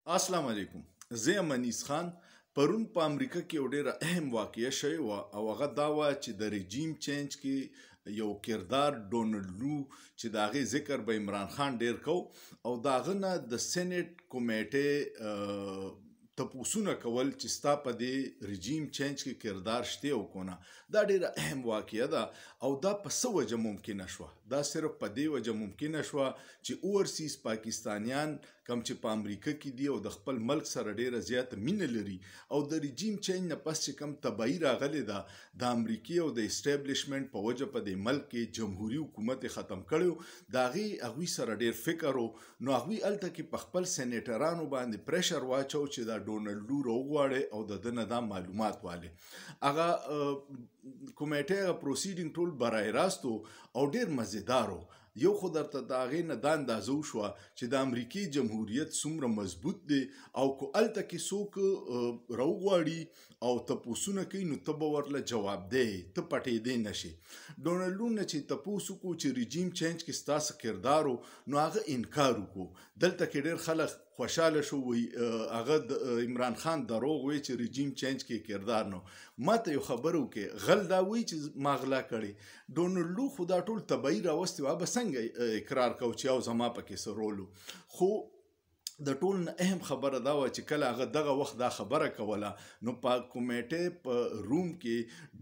السلام علیکم. زه یم انیس خان. پرون په امریکا کې یو ډیره اهم واقعه شوې وه او هغه دا وه چې د رژیم چینج کې یو کردار ډونلډ لو چې د هغې ذکر به عمران خان ډیر کو او د هغه نه د سینټ کمیټې تپوسونه کول چې ستا په دې رژیم چینج کې کردار شته او کنه. دا ډیره اهم واقعه ده او دا په څه وجه ممکنه شوه؟ دا صرف په دې وجه ممکنه شوه چې اورسیز پاکستانیان کم چې په امریکا کې دي او د خپل ملک سره ډیره زیاته مینه لري او د رژیم چینج نه پس چې کم تباهي راغلې ده د امریکې او د اسټابلیشمنټ په وجه په دې ملک کې جمهوري حکومت ختم کړی د هغوی سره ډیر فکر و نو هغوی هلته کې په خپل سینیټرانو باندې پریشر واچو چې دا ډونلډ لو راوغواړي او د ده نه دا معلومات والي. هغه کمیټې هغه پروسیډینګ ټول برای راست او ډیر مزیدار و. یو خو درته د هغې نه دا اندازه وشوه چې د امریکې جمهوریت څومره مضبوط دی او که هلته کې څوک راوغواړي او تپوسونه کوي نو ته به ورله جوابدی ته پټېدی نشي. ډونلډ لو نه چې تپوس وکړو چې رژیم چینج کې ستاسو کردار و نو هغه انکار وکړو. دلته کې ډېر خلک خوشحاله شو وی هغه د عمران خان دروغ وی چې رژیم چینج کې کردار نو. ما ته یو خبر وکړي غل دا وی چې ما غلا کړی. ډونلډ لو خو دا ټول تباهي راوستې وه به څنګه اقرار کو چې او زما پکې څه رول و. خو د ټول نه اهم خبره دا وه چې کله هغه دغه وخت دا خبره کوله نو په کمیټې په روم کې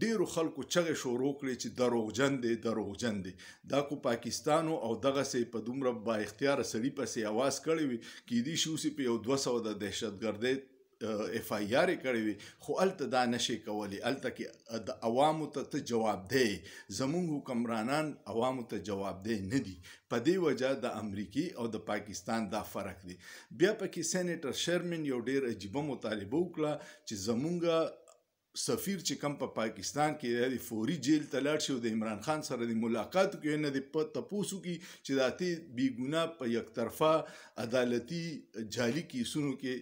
ډیرو خلکو چغې شروع کړې چې دروغجن دی دروغجن دی. دا کو پاکستانو او دغسې په دومره با اختیاره سړي پسې اواز کړی وي کیدای شي اوس په یو 200 د دهشتګردۍ اف آی آر کړی وي خو هلته دا نشي کولی. هلته کې د عوامو ته جوابدی زمونږ حکمرانان عوامو ته جوابدی نه دي. په دې وجه د امریکې او د پاکستان دا فرق دی. بیا پکې سینیټر شرمن یو ډیر عجیبه مطالبه وکړه چې زمونږ سفیر چې کم په پاکستان کې دی فوري جیل ته لاړ شي او د عمران خان سره د ملاقات وکړي نه د تپوس وکړي چې دا ته بیګناه په یک طرفه عدالتي جعلي کیسونو کې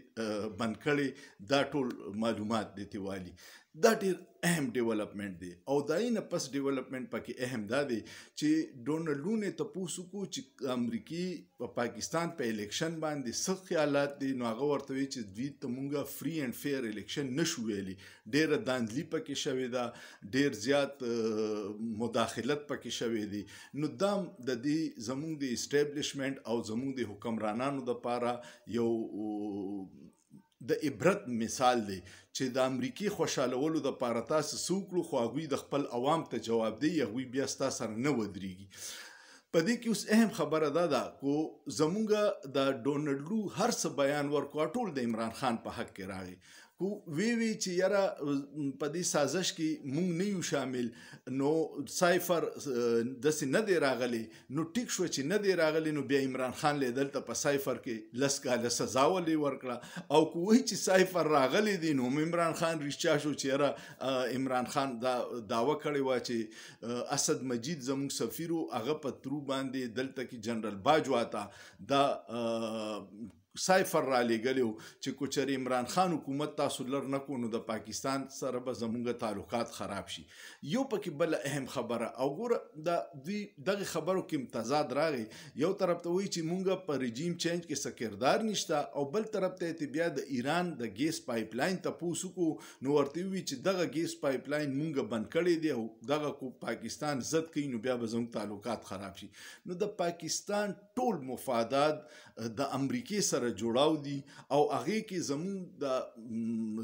بند کړي دا ټول معلومات دی تیوالي. دا ډیر اهم ډیولپمنٹ دی او دا نه پس ډیولپمنٹ پکې اهم دا دی چې ډونلډ لو نه تپوس وکړو چې امریکې په پاکستان په الیکشن باندې څه خیالات دي نو هغه ورته وایي چې دوی ته مونږه فری اینډ فیر الیکشن نشو ویلی. ډیره داندلي پکې شوې ده ډیر زیات مداخلت پکې شوې دي. نو دا د دې زمونږ د اسټابلیشمنٹ او زمونږ د حکمرانانو دپاره یو د عبرت مثال دی چې د امریکې خوشحالولو دپاره تاسو څه وکړو خو هغوی د خپل عوام ته جوابدی هغوی بیا ستا سره نه ودرېږي. په دې کې اوس اهم خبره دا ده کو زمونږ د ډونلډ لو هر څه بیان ورکړه ټول د عمران خان په حق کې راغی. وی چې یاره په دې سازش کې مونږ نه یو شامل نو سایفر داسې نه دی راغلی نو ټیک شو چې نه دی راغلی نو بیا عمران خان له دلته په سایفر کې 10 کاله سزا ولې ورکړه او که وایي چې سایفر راغلی دی نو عمران خان رښتیا شو چې یاره عمران خان دا دعوه کړې وه چې اسد مجید زموږ سفیر و هغه په ترو باندې دلته کې جنرال باجوا ته دا سایفر را لېږلی و چې که چېرې عمران خان حکومت تاسو لر نه کړو نو د پاکستان سره به زموږ تعلقات خراب شي. یو پکې بله اهم خبره او ګوره د دوی دغې خبرو کې تضاد راغی. یو طرف ته وایي چې مونږ په رژیم چینج کې څه کردار نشته او بل طرف ته یې بیا د ایران د ګیس پایپ لاین تپوس وکړو نو ورته ووایي چې دغه ګیس پایپ لاین مونږ بند کړی دی او دغه کو پاکستان ضد کوي نو بیا به زموږ تعلقات خراب شي. نو د پاکستان ټول مفادات د امریکې سره جوړاو دي او هغې کې زموږ د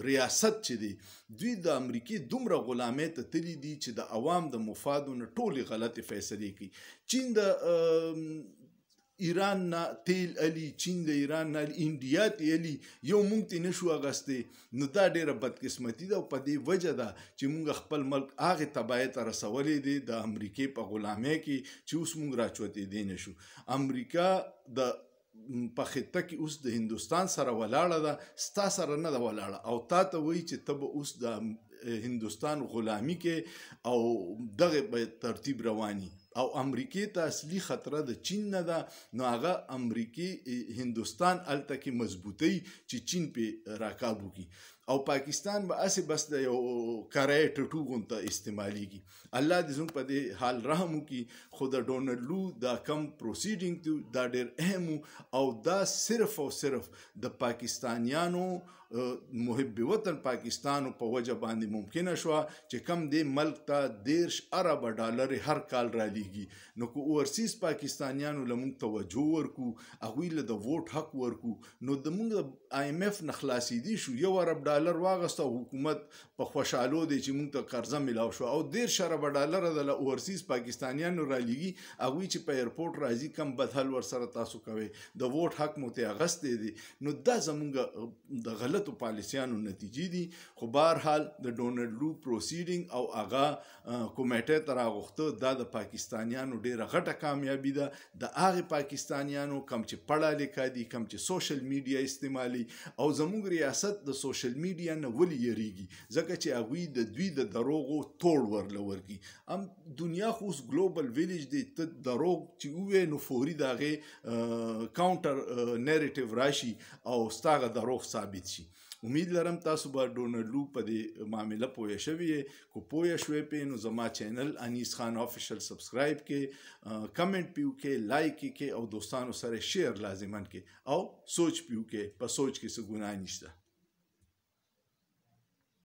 ریاست چې دی دوی د امریکې دومره غلامۍ ته تللي دي چې د عوام د مفادو نه ټولې غلطې فیصلې کوي. چین د ایران نه تیل الي چین د ایران نه انډیا ته الي یو مونږ ته نشو اغستی نو دا ډیره بدقسمتي ده او په دې وجه ده چې مونږ خپل ملک هغې تباهۍ ته رسولی دی د امریکې په غلامۍ کې چې اوس مونږ راچوتېدی نشو. امریکا د په خطه کې اوس د هندوستان سره ولاړه ده ستا سره نه ده ولاړه او تا ته وایي چې ته به اوس د هندوستان غلامي کې او دغه به ترتیب رواني او امریکې ته اصلي خطر د چین نه ده، نو هغه امریکې هندوستان الته کې مضبوطی چې چین په راکابو کی او پاکستان به اسې بس د یو کرای ټټو غونته استعمالیږي. الله دې زموږ په دې حال رحم وکړي. خو د ډونلډ لو دا کم پروسیډینګ دی دا ډېر اهم او دا صرف او صرف د پاکستانیانو محب وطن پاکستانو په وجه باندې ممکنه شوه چې کم دې ملک ته 10 ارب ډالر هر کال را لیږي. نو که اورسیز پاکستانیانو لمونږ توجه ورکو، هغوی له د ووټ حق ورکو، نو د مونږ د آی ایم ایف نه خلاصېدی شو. 1 ارب ډالر واغسته حکومت په خوشحالو دی چې مونږ ته قرضه ملاو شو او 10 ارب ډالر د اورسیز پاکستانیانو را لیږي. هغوی چې په ایرپورټ راځي کم بدحل ورسره تاسو کوئ، د ووټ حق مو ته اغستې دی. نو دا زمونږ د غلطو پالیسیانو نتیجې دي. خو بهرحال د ډونلډ لو پروسیډینګ او هغه کمیټې ته راغوښته دا د پاکستانیانو ډېره غټه کامیابي ده. د هغې پاکستانیانو کم چې پړه لیکا دي، کم چې سوشل میډیا استعمالي او زموږ ریاست د سوشل میډیا نه ولې یریږي؟ ځکه چې هغوی د دوی د دروغو توړ ورله ورکړي. دنیا خو اوس ګلوبل ویلیج دی، ته دروغ چې ووایې نو فوري د هغې کاونټر نیریټیو راشي او ستا هغه دروغ ثابت شي. امید لرم تاسو به ډونلډ لو په دې معامله پوه شوي یې. کو پوه شوی پې نو زما چینل انیس خان آفیشل سبسکرایب کې، کمنټ پې وکړئ، لایک یې کړئ او دوستانو سره شیر لازماً کړئ او سوچ پې وکړئ. په سوچ کې څه ګناه نشته.